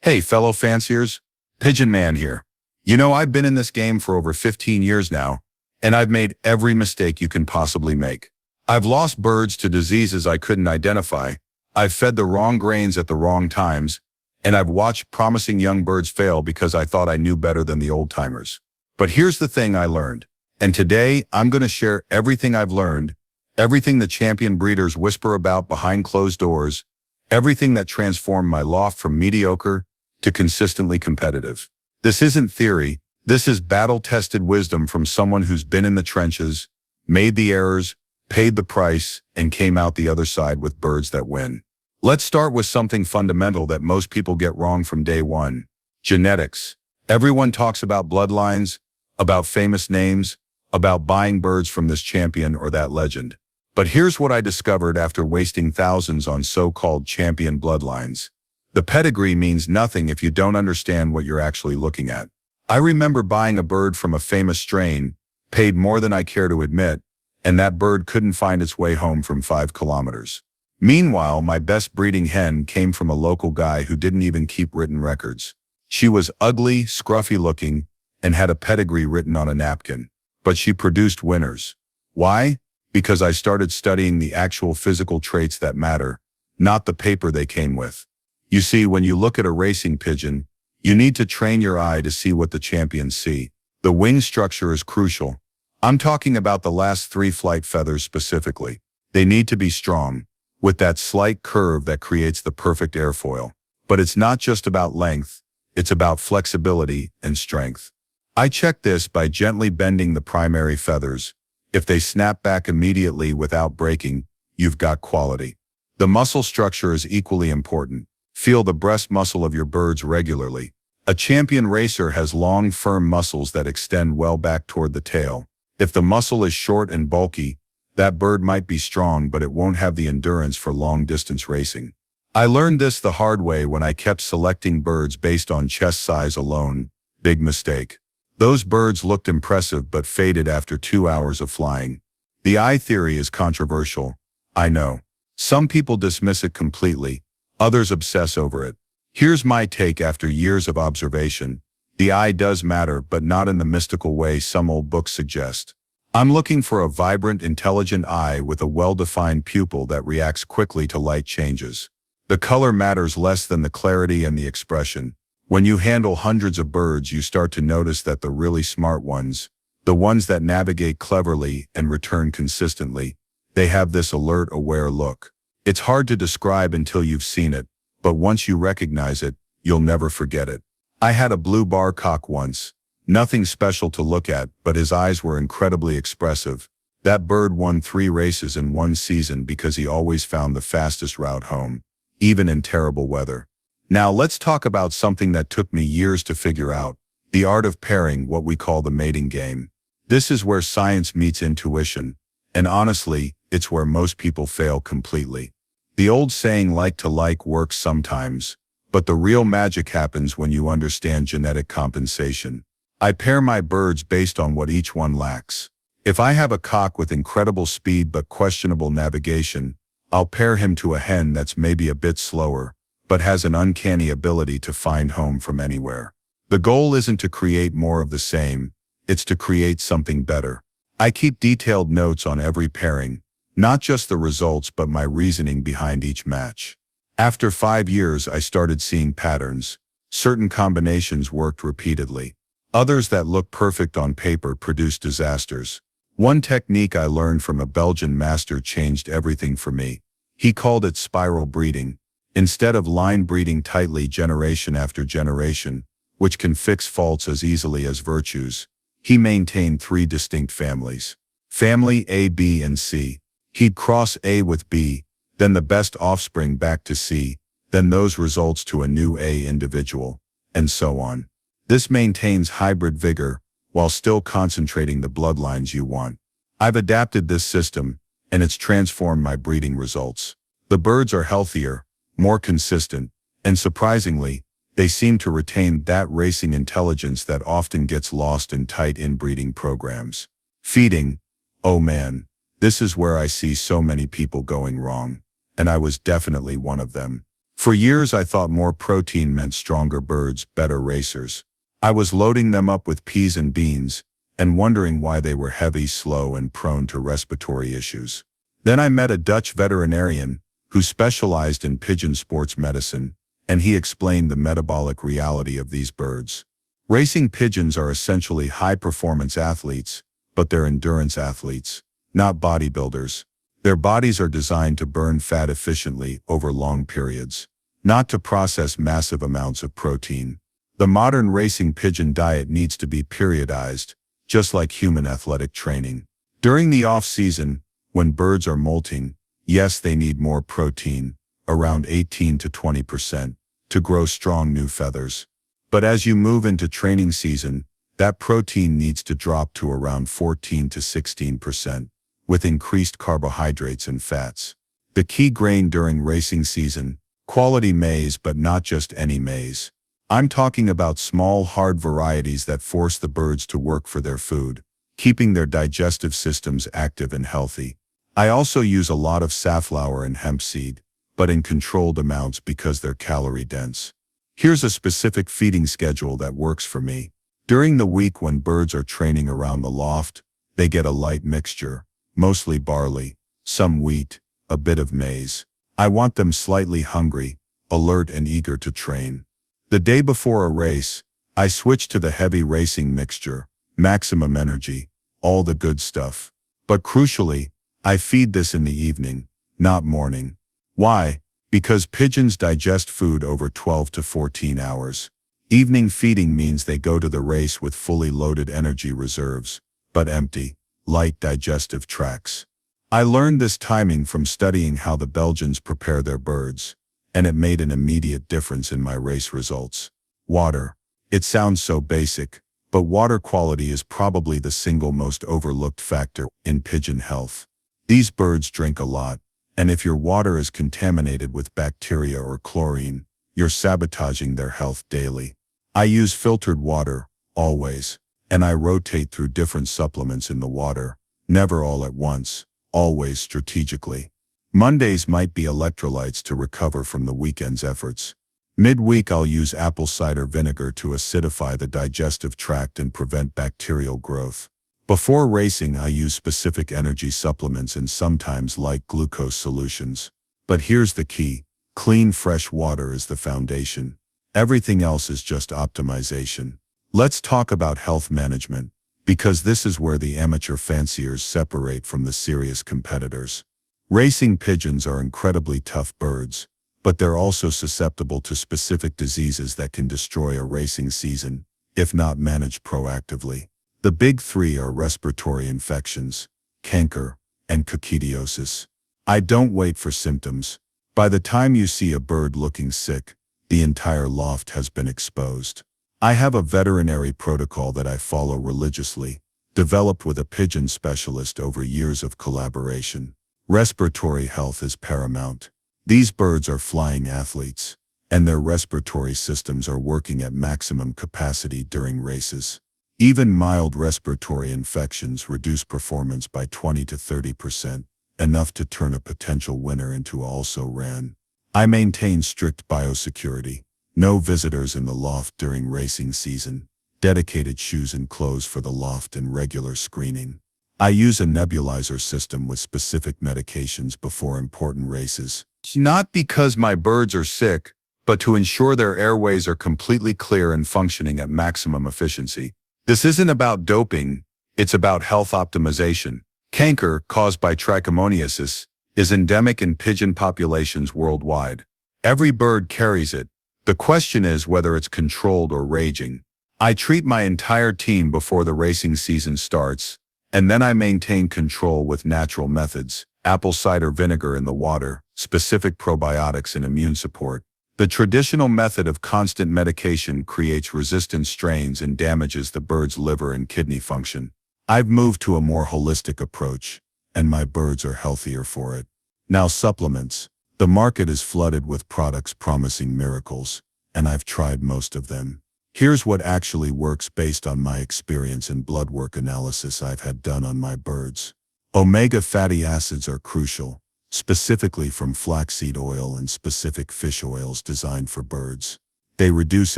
Hey, fellow fanciers, Pigeon Man here. I've been in this game for over 15 years now, and I've made every mistake you can possibly make. I've lost birds to diseases I couldn't identify, I've fed the wrong grains at the wrong times, and I've watched promising young birds fail because I thought I knew better than the old-timers. But here's the thing I learned, and today I'm going to share everything I've learned, everything the champion breeders whisper about behind closed doors, everything that transformed my loft from mediocre to consistently competitive. This isn't theory, this is battle-tested wisdom from someone who's been in the trenches, made the errors, paid the price, and came out the other side with birds that win. Let's start with something fundamental that most people get wrong from day one: genetics. Everyone talks about bloodlines, about famous names, about buying birds from this champion or that legend. But here's what I discovered after wasting thousands on so-called champion bloodlines. The pedigree means nothing if you don't understand what you're actually looking at. I remember buying a bird from a famous strain, paid more than I care to admit, and that bird couldn't find its way home from 5 kilometers. Meanwhile, my best breeding hen came from a local guy who didn't even keep written records. She was ugly, scruffy looking, and had a pedigree written on a napkin. But she produced winners. Why? Because I started studying the actual physical traits that matter, not the paper they came with. You see, when you look at a racing pigeon, you need to train your eye to see what the champions see. The wing structure is crucial. I'm talking about the last 3 flight feathers specifically. They need to be strong, with that slight curve that creates the perfect airfoil. But it's not just about length, it's about flexibility and strength. I check this by gently bending the primary feathers. If they snap back immediately without breaking, you've got quality. The muscle structure is equally important. Feel the breast muscle of your birds regularly. A champion racer has long, firm muscles that extend well back toward the tail. If the muscle is short and bulky, that bird might be strong, but it won't have the endurance for long-distance racing. I learned this the hard way when I kept selecting birds based on chest size alone. Big mistake. Those birds looked impressive but faded after 2 hours of flying. The eye theory is controversial, I know. Some people dismiss it completely, others obsess over it. Here's my take after years of observation. The eye does matter, but not in the mystical way some old books suggest. I'm looking for a vibrant, intelligent eye with a well-defined pupil that reacts quickly to light changes. The color matters less than the clarity and the expression. When you handle hundreds of birds, you start to notice that the really smart ones, the ones that navigate cleverly and return consistently, they have this alert, aware look. It's hard to describe until you've seen it, but once you recognize it, you'll never forget it. I had a blue bar cock once. Nothing special to look at, but his eyes were incredibly expressive. That bird won 3 races in one season because he always found the fastest route home, even in terrible weather. Now let's talk about something that took me years to figure out: the art of pairing, what we call the mating game. This is where science meets intuition, and honestly, it's where most people fail completely. The old saying like to like works sometimes, but the real magic happens when you understand genetic compensation. I pair my birds based on what each one lacks. If I have a cock with incredible speed but questionable navigation, I'll pair him to a hen that's maybe a bit slower, but has an uncanny ability to find home from anywhere. The goal isn't to create more of the same, it's to create something better. I keep detailed notes on every pairing, not just the results but my reasoning behind each match. After 5 years, I started seeing patterns. Certain combinations worked repeatedly. Others that looked perfect on paper produced disasters. One technique I learned from a Belgian master changed everything for me. He called it spiral breeding. Instead of line breeding tightly generation after generation, which can fix faults as easily as virtues, he maintained 3 distinct families. Family A, B, and C. He'd cross A with B, then the best offspring back to C, then those results to a new A individual, and so on. This maintains hybrid vigor, while still concentrating the bloodlines you want. I've adapted this system, and it's transformed my breeding results. The birds are healthier, more consistent, and surprisingly, they seem to retain that racing intelligence that often gets lost in tight inbreeding programs. Feeding. Oh man, this is where I see so many people going wrong, and I was definitely one of them. For years I thought more protein meant stronger birds, better racers. I was loading them up with peas and beans, and wondering why they were heavy, slow, and prone to respiratory issues. Then I met a Dutch veterinarian who specialized in pigeon sports medicine, and he explained the metabolic reality of these birds. Racing pigeons are essentially high-performance athletes, but they're endurance athletes, not bodybuilders. Their bodies are designed to burn fat efficiently over long periods, not to process massive amounts of protein. The modern racing pigeon diet needs to be periodized, just like human athletic training. During the off-season, when birds are molting, yes, they need more protein, around 18 to 20%, to grow strong new feathers. But as you move into training season, that protein needs to drop to around 14 to 16%, with increased carbohydrates and fats. The key grain during racing season, quality maize, but not just any maize. I'm talking about small, hard varieties that force the birds to work for their food, keeping their digestive systems active and healthy. I also use a lot of safflower and hemp seed, but in controlled amounts because they're calorie-dense. Here's a specific feeding schedule that works for me. During the week when birds are training around the loft, they get a light mixture, mostly barley, some wheat, a bit of maize. I want them slightly hungry, alert and eager to train. The day before a race, I switch to the heavy racing mixture, maximum energy, all the good stuff. But crucially, I feed this in the evening, not morning. Why? Because pigeons digest food over 12 to 14 hours. Evening feeding means they go to the race with fully loaded energy reserves, but empty, light digestive tracts. I learned this timing from studying how the Belgians prepare their birds, and it made an immediate difference in my race results. Water. It sounds so basic, but water quality is probably the single most overlooked factor in pigeon health. These birds drink a lot, and if your water is contaminated with bacteria or chlorine, you're sabotaging their health daily. I use filtered water, always, and I rotate through different supplements in the water, never all at once, always strategically. Mondays might be electrolytes to recover from the weekend's efforts. Midweek I'll use apple cider vinegar to acidify the digestive tract and prevent bacterial growth. Before racing I use specific energy supplements and sometimes light glucose solutions. But here's the key: clean fresh water is the foundation. Everything else is just optimization. Let's talk about health management, because this is where the amateur fanciers separate from the serious competitors. Racing pigeons are incredibly tough birds, but they're also susceptible to specific diseases that can destroy a racing season, if not managed proactively. The big three are respiratory infections, canker, and coccidiosis. I don't wait for symptoms. By the time you see a bird looking sick, the entire loft has been exposed. I have a veterinary protocol that I follow religiously, developed with a pigeon specialist over years of collaboration. Respiratory health is paramount. These birds are flying athletes, and their respiratory systems are working at maximum capacity during races. Even mild respiratory infections reduce performance by 20 to 30%, enough to turn a potential winner into also-ran. I maintain strict biosecurity, no visitors in the loft during racing season, dedicated shoes and clothes for the loft and regular screening. I use a nebulizer system with specific medications before important races. Not because my birds are sick, but to ensure their airways are completely clear and functioning at maximum efficiency. This isn't about doping, it's about health optimization. Canker, caused by trichomoniasis, is endemic in pigeon populations worldwide. Every bird carries it. The question is whether it's controlled or raging. I treat my entire team before the racing season starts, and then I maintain control with natural methods, apple cider vinegar in the water, specific probiotics and immune support. The traditional method of constant medication creates resistant strains and damages the bird's liver and kidney function. I've moved to a more holistic approach, and my birds are healthier for it. Now supplements. The market is flooded with products promising miracles, and I've tried most of them. Here's what actually works based on my experience and blood work analysis I've had done on my birds. Omega fatty acids are crucial, specifically from flaxseed oil and specific fish oils designed for birds. They reduce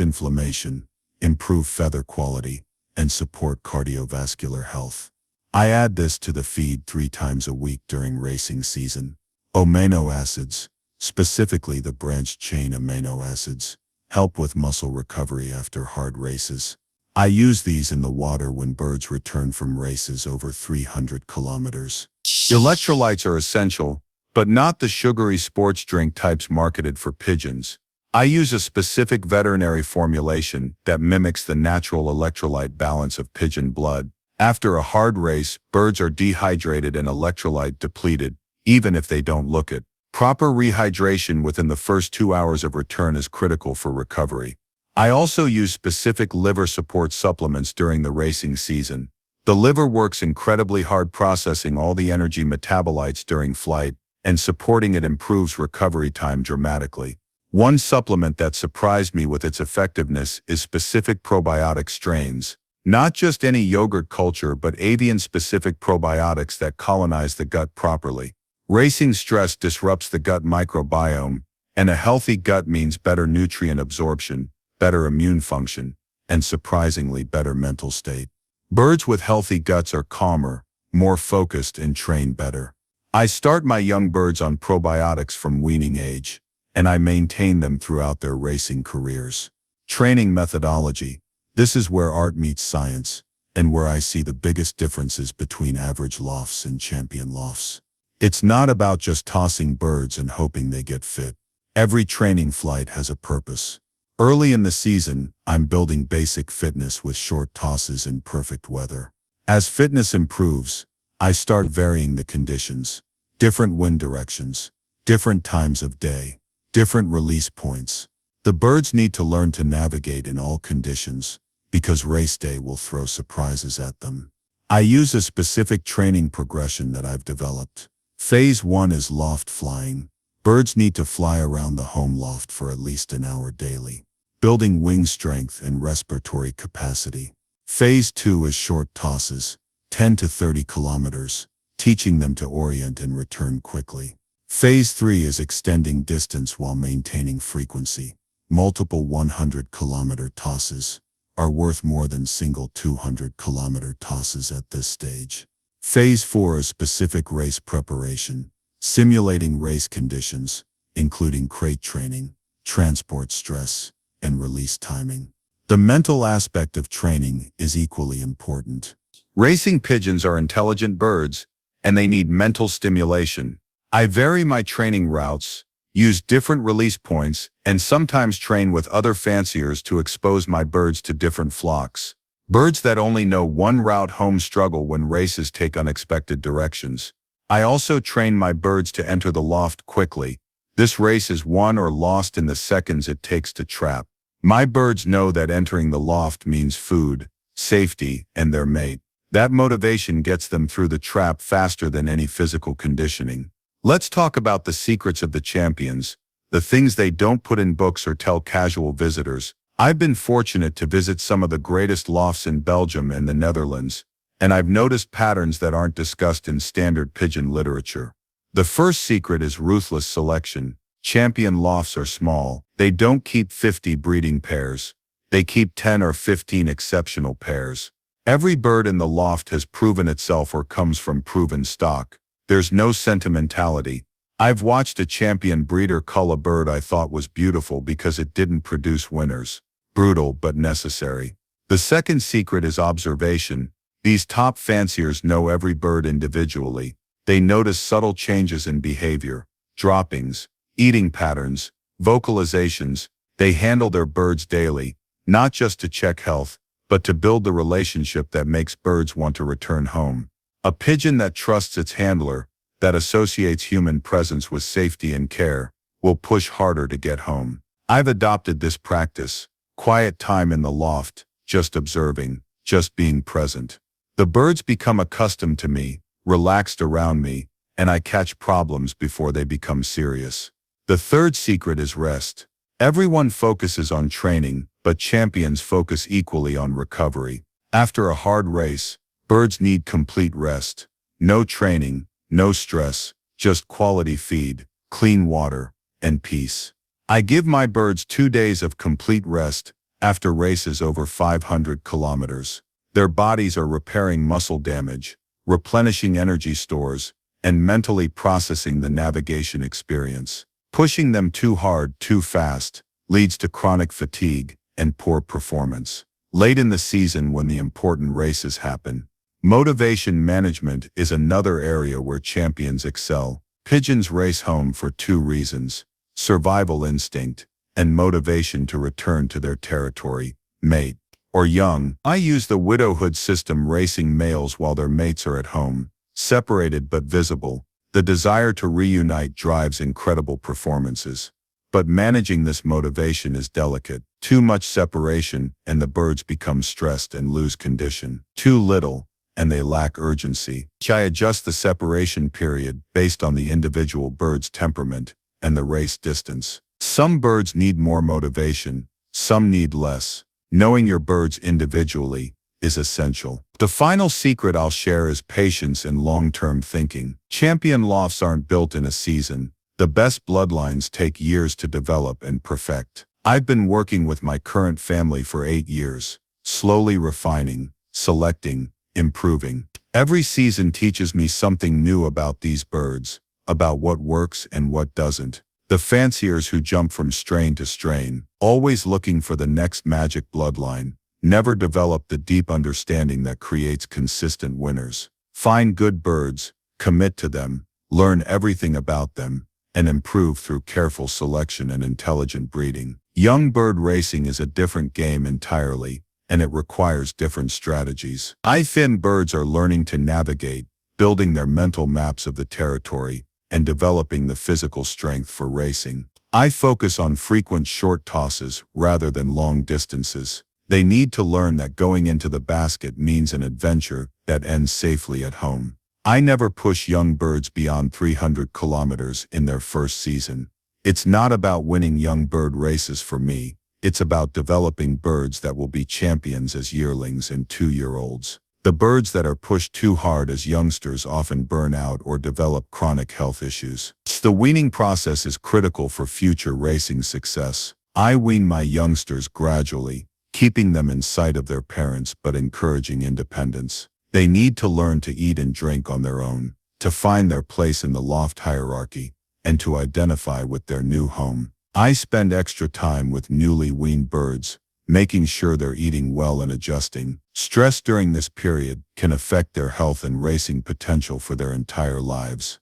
inflammation, improve feather quality, and support cardiovascular health. I add this to the feed 3 times a week during racing season. Amino acids, specifically the branched-chain amino acids, help with muscle recovery after hard races. I use these in the water when birds return from races over 300 kilometers. Electrolytes are essential, but not the sugary sports drink types marketed for pigeons. I use a specific veterinary formulation that mimics the natural electrolyte balance of pigeon blood. After a hard race, birds are dehydrated and electrolyte depleted, even if they don't look it. Proper rehydration within the first 2 hours of return is critical for recovery. I also use specific liver support supplements during the racing season. The liver works incredibly hard processing all the energy metabolites during flight, and supporting it improves recovery time dramatically. One supplement that surprised me with its effectiveness is specific probiotic strains. Not just any yogurt culture, but avian-specific probiotics that colonize the gut properly. Racing stress disrupts the gut microbiome, and a healthy gut means better nutrient absorption, better immune function, and surprisingly better mental state. Birds with healthy guts are calmer, more focused, and train better. I start my young birds on probiotics from weaning age, and I maintain them throughout their racing careers. Training methodology. This is where art meets science, and where I see the biggest differences between average lofts and champion lofts. It's not about just tossing birds and hoping they get fit. Every training flight has a purpose. Early in the season, I'm building basic fitness with short tosses in perfect weather. As fitness improves, I start varying the conditions. Different wind directions, different times of day, different release points. The birds need to learn to navigate in all conditions, because race day will throw surprises at them. I use a specific training progression that I've developed. Phase 1 is loft flying. Birds need to fly around the home loft for at least an hour daily, building wing strength and respiratory capacity. Phase 2 is short tosses, 10 to 30 kilometers, teaching them to orient and return quickly. Phase 3 is extending distance while maintaining frequency. Multiple 100-kilometer tosses are worth more than single 200-kilometer tosses at this stage. Phase 4 is specific race preparation, simulating race conditions, including crate training, transport stress, and release timing. The mental aspect of training is equally important. Racing pigeons are intelligent birds, and they need mental stimulation. I vary my training routes, use different release points, and sometimes train with other fanciers to expose my birds to different flocks. Birds that only know one route home struggle when races take unexpected directions. I also train my birds to enter the loft quickly. This race is won or lost in the seconds it takes to trap. My birds know that entering the loft means food, safety, and their mate. That motivation gets them through the trap faster than any physical conditioning. Let's talk about the secrets of the champions, the things they don't put in books or tell casual visitors. I've been fortunate to visit some of the greatest lofts in Belgium and the Netherlands, and I've noticed patterns that aren't discussed in standard pigeon literature. The first secret is ruthless selection. Champion lofts are small. They don't keep 50 breeding pairs. They keep 10 or 15 exceptional pairs. Every bird in the loft has proven itself or comes from proven stock. There's no sentimentality. I've watched a champion breeder cull a bird I thought was beautiful because it didn't produce winners. Brutal but necessary. The second secret is observation. These top fanciers know every bird individually. They notice subtle changes in behavior, droppings, eating patterns, vocalizations. They handle their birds daily, not just to check health, but to build the relationship that makes birds want to return home. A pigeon that trusts its handler, that associates human presence with safety and care, will push harder to get home. I've adopted this practice. Quiet time in the loft, just observing, just being present. The birds become accustomed to me, relaxed around me, and I catch problems before they become serious. The third secret is rest. Everyone focuses on training, but champions focus equally on recovery. After a hard race, birds need complete rest. No training, no stress, just quality feed, clean water, and peace. I give my birds 2 days of complete rest after races over 500 kilometers. Their bodies are repairing muscle damage, replenishing energy stores, and mentally processing the navigation experience. Pushing them too hard, too fast, leads to chronic fatigue and poor performance. Late in the season when the important races happen, motivation management is another area where champions excel. Pigeons race home for 2 reasons: survival instinct and motivation to return to their territory, mate, or young. I use the Widowhood system, racing males while their mates are at home, separated but visible. The desire to reunite drives incredible performances. But managing this motivation is delicate. Too much separation and the birds become stressed and lose condition. Too little and they lack urgency. I adjust the separation period based on the individual bird's temperament and the race distance. Some birds need more motivation, some need less. Knowing your birds individually is essential. The final secret I'll share is patience and long-term thinking. Champion lofts aren't built in a season. The best bloodlines take years to develop and perfect. I've been working with my current family for 8 years, slowly refining, selecting, improving. Every season teaches me something new about these birds, about what works and what doesn't. The fanciers who jump from strain to strain, always looking for the next magic bloodline, never develop the deep understanding that creates consistent winners. Find good birds, commit to them, learn everything about them, and improve through careful selection and intelligent breeding. Young bird racing is a different game entirely, and it requires different strategies. Fin birds are learning to navigate, building their mental maps of the territory, and developing the physical strength for racing. I focus on frequent short tosses rather than long distances. They need to learn that going into the basket means an adventure that ends safely at home. I never push young birds beyond 300 kilometers in their first season. It's not about winning young bird races for me. It's about developing birds that will be champions as yearlings and 2-year-olds. The birds that are pushed too hard as youngsters often burn out or develop chronic health issues. The weaning process is critical for future racing success. I wean my youngsters gradually, keeping them in sight of their parents but encouraging independence. They need to learn to eat and drink on their own, to find their place in the loft hierarchy, and to identify with their new home. I spend extra time with newly weaned birds, making sure they're eating well and adjusting. Stress during this period can affect their health and racing potential for their entire lives.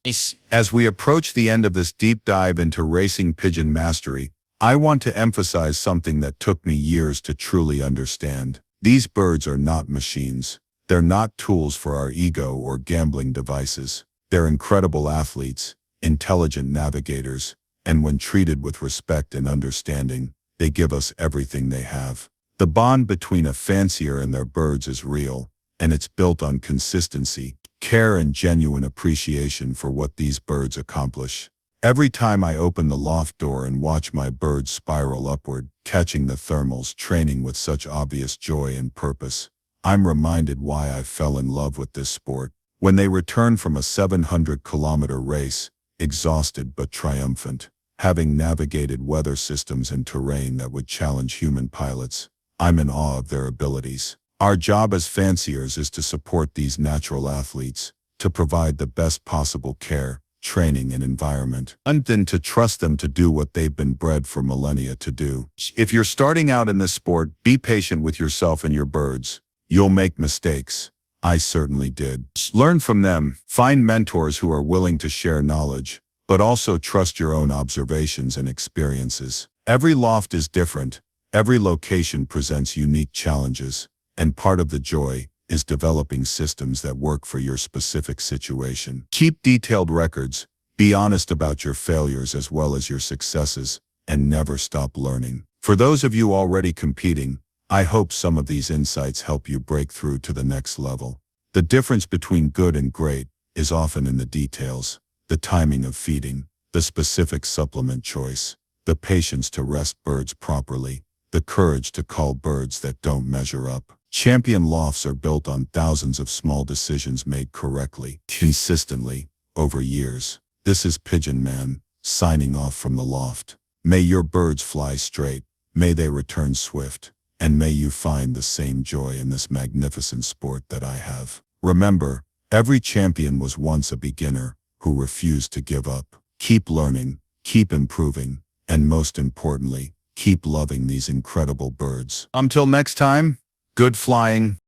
As we approach the end of this deep dive into racing pigeon mastery, I want to emphasize something that took me years to truly understand. These birds are not machines. They're not tools for our ego or gambling devices. They're incredible athletes, intelligent navigators, and when treated with respect and understanding, they give us everything they have. The bond between a fancier and their birds is real, and it's built on consistency, care, and genuine appreciation for what these birds accomplish. Every time I open the loft door and watch my birds spiral upward, catching the thermals, training with such obvious joy and purpose, I'm reminded why I fell in love with this sport. When they return from a 700-kilometer race, exhausted but triumphant, having navigated weather systems and terrain that would challenge human pilots, I'm in awe of their abilities. Our job as fanciers is to support these natural athletes, to provide the best possible care, training, and environment, and then to trust them to do what they've been bred for millennia to do. If you're starting out in this sport, be patient with yourself and your birds. You'll make mistakes. I certainly did. Learn from them, find mentors who are willing to share knowledge, but also trust your own observations and experiences. Every loft is different, every location presents unique challenges, and part of the joy is developing systems that work for your specific situation. Keep detailed records, be honest about your failures as well as your successes, and never stop learning. For those of you already competing, I hope some of these insights help you break through to the next level. The difference between good and great is often in the details, the timing of feeding, the specific supplement choice, the patience to rest birds properly, the courage to cull birds that don't measure up. Champion lofts are built on thousands of small decisions made correctly, consistently, over years. This is Pigeon Man, signing off from the loft. May your birds fly straight, may they return swift, and may you find the same joy in this magnificent sport that I have. Remember, every champion was once a beginner who refused to give up. Keep learning, keep improving, and most importantly, keep loving these incredible birds. Until next time, good flying.